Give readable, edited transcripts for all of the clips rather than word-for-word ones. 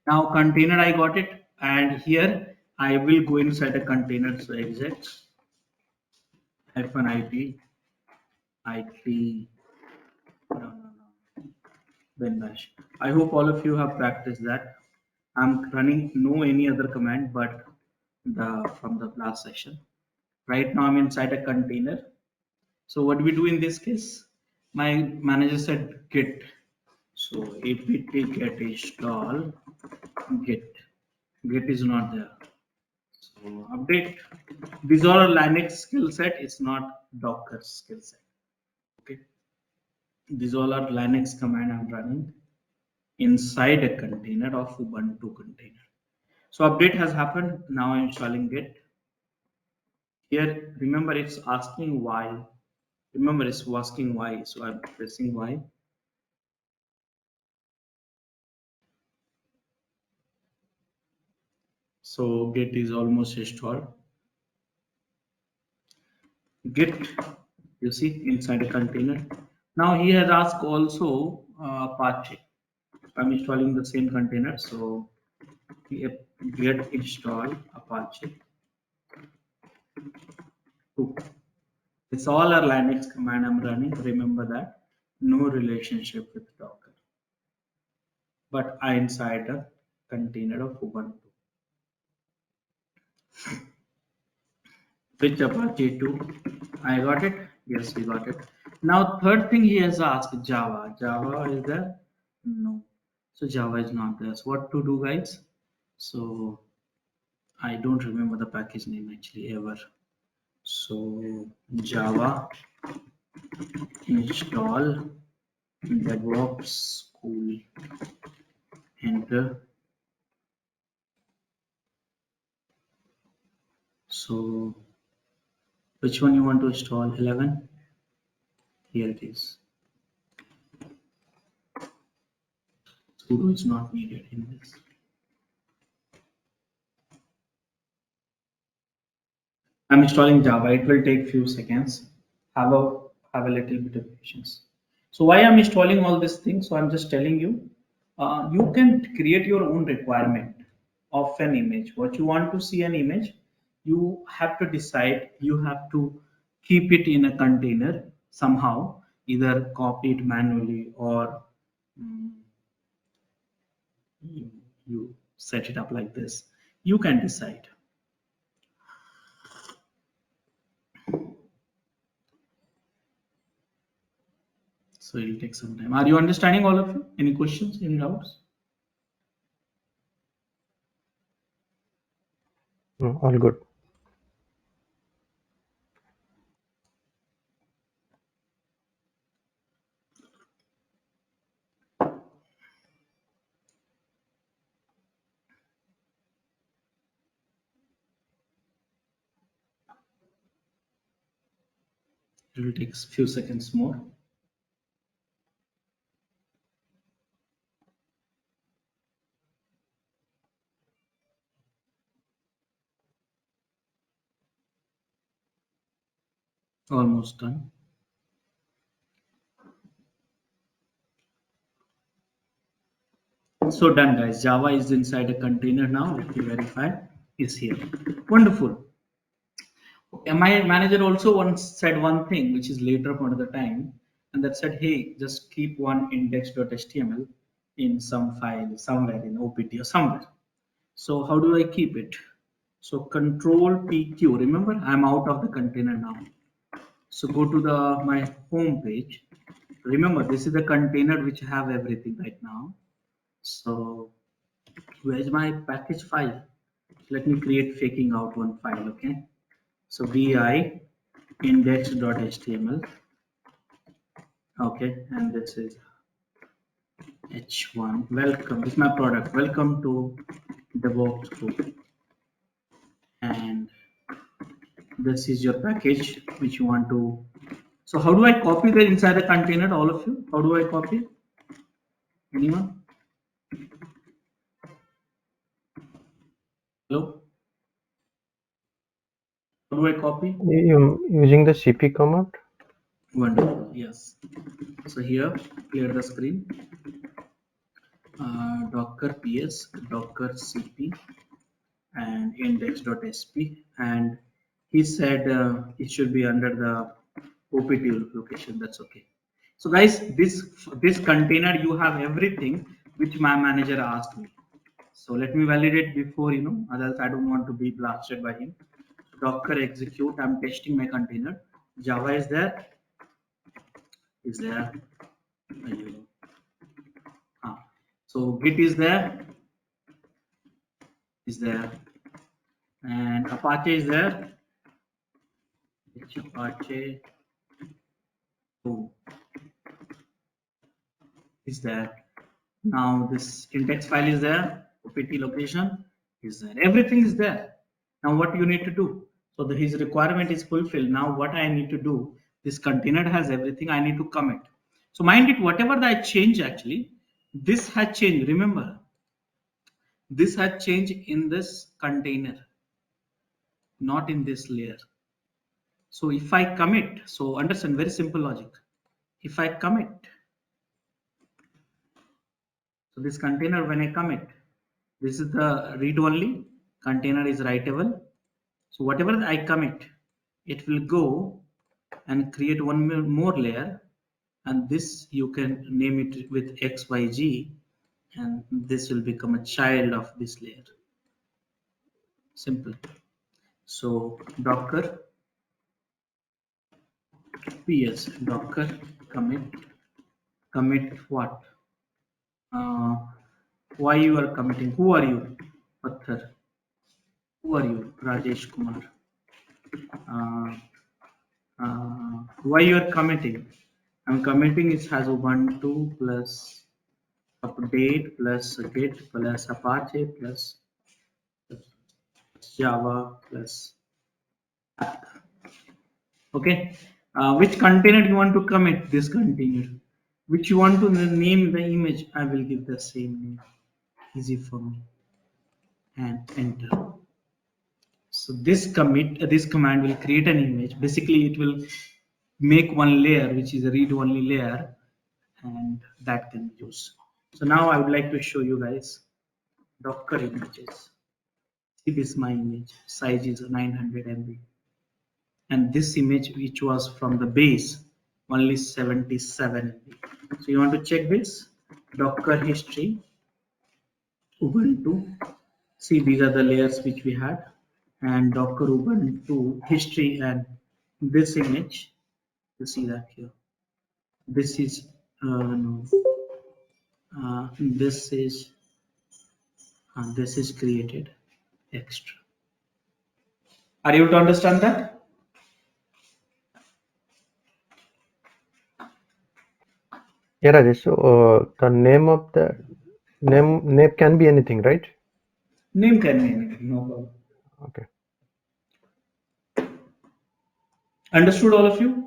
Now container I got it, and here I will go inside a container. So exit -it it no, then bash. I hope all of you have practiced that. I'm running no any other command but the from the last session. Right now I'm inside a container. So what do we do in this case? My manager said git. So apt get install git. Git is not there. So update. These are a Linux skill set. It's not Docker skill set. Okay. These all are Linux command I'm running inside a container of Ubuntu container. So update has happened. Now I'm installing Git. Here, remember it's asking why. Remember it's asking why. So I'm pressing Y. So Git is almost installed. Git, you see inside a container. Now he has asked also Apache. I'm installing the same container. So git install Apache 2. It's all our Linux command I'm running. Remember that. No relationship with Docker. But I inside a container of Ubuntu. Which Apache 2? I got it. Yes, we got it. Now, third thing he has asked Java. Java is there? No. So Java is not there. So what to do, guys? So I don't remember the package name actually ever. So Java install DevOps school. Enter. So which one you want to install? 11. Here it is. Sudo is not needed in this. I'm installing Java. It will take few seconds. Have a little bit of patience. So why I'm installing all these things? So I'm just telling you, you can create your own requirement of an image. What you want to see an image, you have to decide. You have to keep it in a container somehow. Either copy it manually or mm, you set it up like this. You can decide. So it'll take some time. Are you understanding all of you? Any questions? Any doubts? All good. It will take a few seconds more. Almost done. So done, guys. Java is inside a container now. Let me verify. Is here. Wonderful. Okay, my manager also once said one thing, which is later upon at the time, and that said, "Hey, just keep one index.html in some file somewhere in OPT or somewhere." So how do I keep it? So Control PQ. Remember, I'm out of the container now. So go to the my home page. Remember, this is the container which have everything right now. So where's my package file? Let me create faking out one file. Okay. So vi index.html. Okay, and this is h1. Welcome. This is my product. Welcome to DevOps group. And this is your package which you want to. So how do I copy that inside the container? All of you, how do I copy? Anyone? Hello? How do I copy? Using the cp command. Wonderful. Yes. So here, clear the screen. Docker ps, docker cp, and index.sp, and he said it should be under the opt location. That's okay. So guys, this container, you have everything which my manager asked me. So let me validate before, else I don't want to be blasted by him. Docker execute, I'm testing my container. Java is there, is there. So git is there, and Apache is there. It's Apache 2 is there. Now this index file is there, opt location is there, everything is there. Now what you need to do? So his requirement is fulfilled. Now what I need to do? This container has everything. I need to commit. So mind it, whatever that I change, actually, this has changed. Remember, this has changed in this container, not in this layer. So if I commit, so understand, very simple logic. If I commit, so this container, when I commit, this is the read only, container is writable. So whatever I commit, it will go and create one more layer, and this you can name it with XYZ, and this will become a child of this layer. Simple. So docker ps, docker commit what? Why you are committing? Who are you? Pathar. Who are you? Rajesh Kumar. uh, why you are committing? I'm committing it has Ubuntu plus update plus git plus Apache plus Java plus. Okay. Which container you want to commit? This container. Which you want to name the image? I will give the same name. Easy for me. And enter. So this command will create an image. Basically, it will make one layer, which is a read-only layer, and that can be used. So now I would like to show you guys Docker images. See, this is my image. Size is 900 MB, and this image, which was from the base, only 77 MB. So you want to check this Docker history, Ubuntu. See, these are the layers which we had, and Docker Ubuntu history, and this image. You see that here. This is no, this is created extra. Are you able to understand that? Yeah, Rajesh. So the name of the name can be anything, right? Name can be anything, no problem. Okay. Understood, all of you?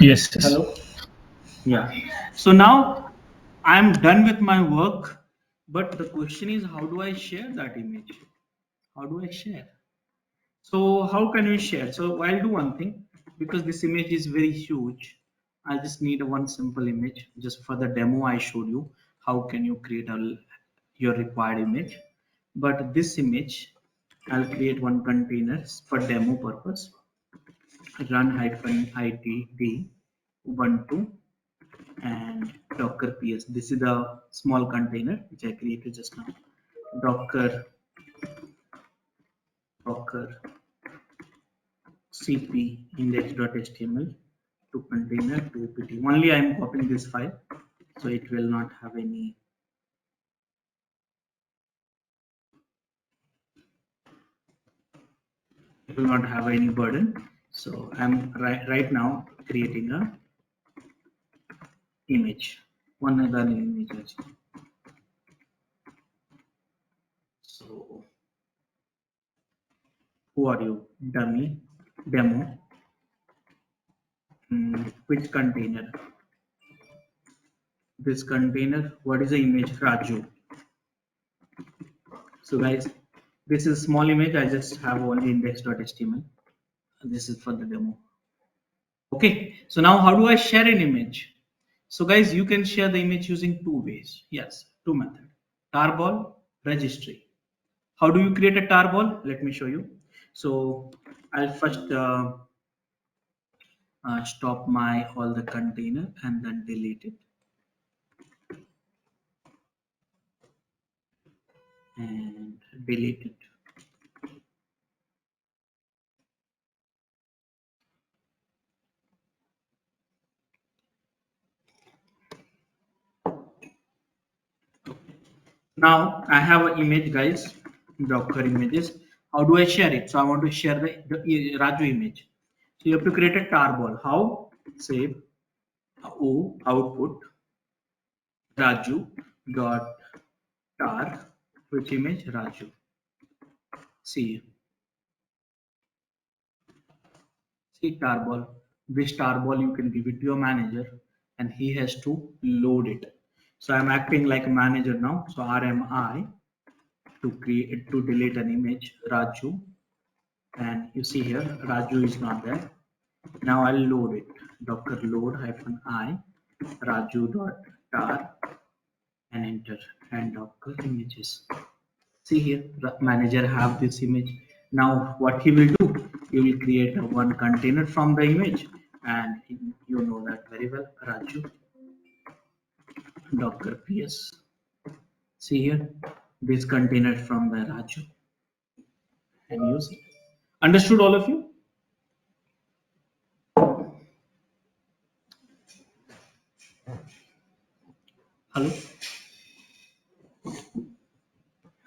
Yes. Hello? Yeah. So now I'm done with my work, but the question is, how do I share that image? How do I share? So how can we share? So I'll do one thing, because this image is very huge. I just need one simple image just for the demo. I showed you how can you create your required image, but this image, I'll create one container for demo purpose. Run -itd Ubuntu and Docker ps. This is the small container which I created just now. Docker cp index.html to container to pt. Only I am copying this file, so it will not have any. It will not have any burden. So I'm right now creating a image, one other image actually. So who are you? Dummy demo. Which container? This container. What is the image? Raju. So guys, this is small image. I just have only index.html. This is for the demo. Okay, so now how do I share an image? So guys, you can share the image using two ways. Yes, two methods. Tarball, registry. How do you create a tarball? Let me show you. So I'll first stop my all the container and then delete it and delete it. Now I have an image, guys, Docker images. How do I share it? So I want to share the Raju image. So you have to create a tarball. How? Save O output Raju dot tar, which image Raju. See, see tarball. This tarball you can give it to your manager, and he has to load it. So I'm acting like a manager now. So RMI to create to delete an image Raju, and you see here Raju is not there. Now I'll load it. Docker load hyphen I Raju dot tar and enter and Docker images. See here, the manager have this image. Now what he will do, he will create a one container from the image, and you know that very well, Raju Docker PS. See here, this container from the Raju and use it. Understood all of you? Hello?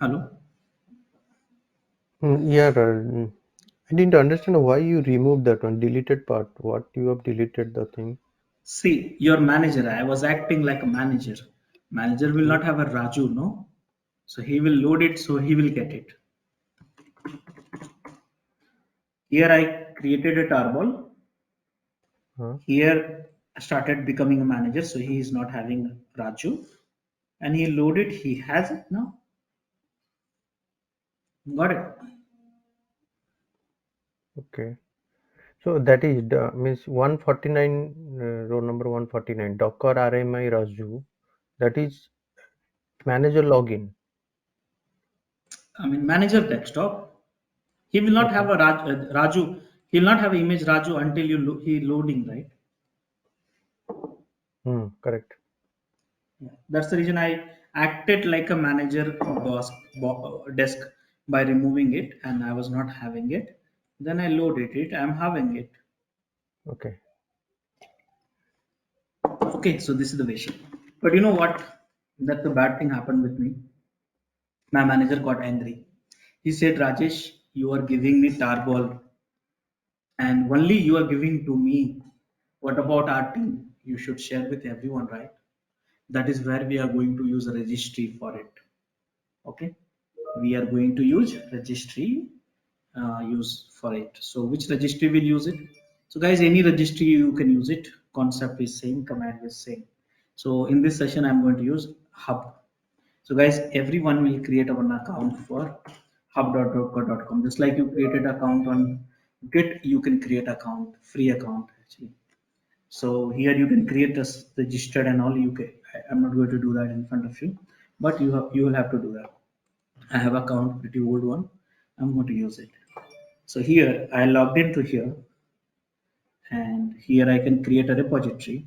Hello? Yeah, I didn't understand why you removed that one, deleted part. What you have deleted the thing? See, your manager, I was acting like a manager. Manager will Hmm? not have a Raju, no? So he will load it, so he will get it. Here I created a tarball. Huh? Here I started becoming a manager, so he is not having Raju. And he loaded, he has it now. Got it. Okay. So that is means 149, row number 149, Docker RMI Raju. That is manager login. I mean, manager desktop. He will not have Okay. a Raju. He will not have image Raju until he loading, right? Correct. Yeah. That's the reason I acted like a manager desk by removing it, and I was not having it. Then I loaded it. I'm having it. Okay. Okay, so this is the vision. But you know what? That the bad thing happened with me. My manager got angry. He said, Rajesh, you are giving me tarball and only you are giving to me. What about our team? You should share with everyone, right? That is where we are going to use a registry for it. Okay, we are going to use registry use for it. So which registry will use it? So guys, any registry you can use it. Concept is same, command is same. So in this session, I'm going to use hub. So guys, everyone will create an account for hub.docker.com. Just like you created account on Git, you can create account, free account actually. So here you can create a registered and all. I'm not going to do that in front of you, but you will have to do that. I have account pretty old one. I'm going to use it. So here I logged into here, and here I can create a repository.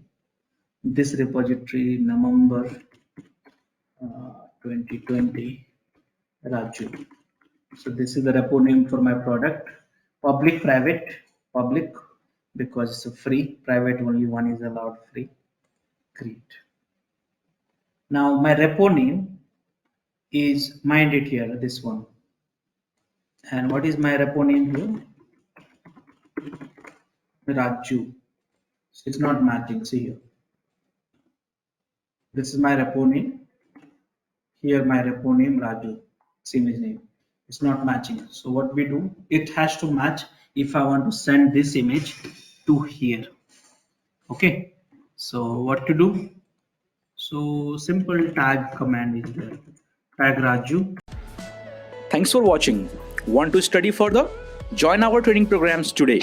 This repository November 2020 Raju. So this is the repo name for my product. Public, private, public because it's a free. Private only one is allowed free. Create. Now my repo name is minded here. This one. And what is my repo name here? Raju. So it's not matching. See here. This is my repo name. Here my repo name Raju. It's image name. It's not matching. So what we do? It has to match if I want to send this image to here. Okay. So what to do? So simple tag command is there. Tag Raju. Thanks for watching. Want to study further? Join our training programs today.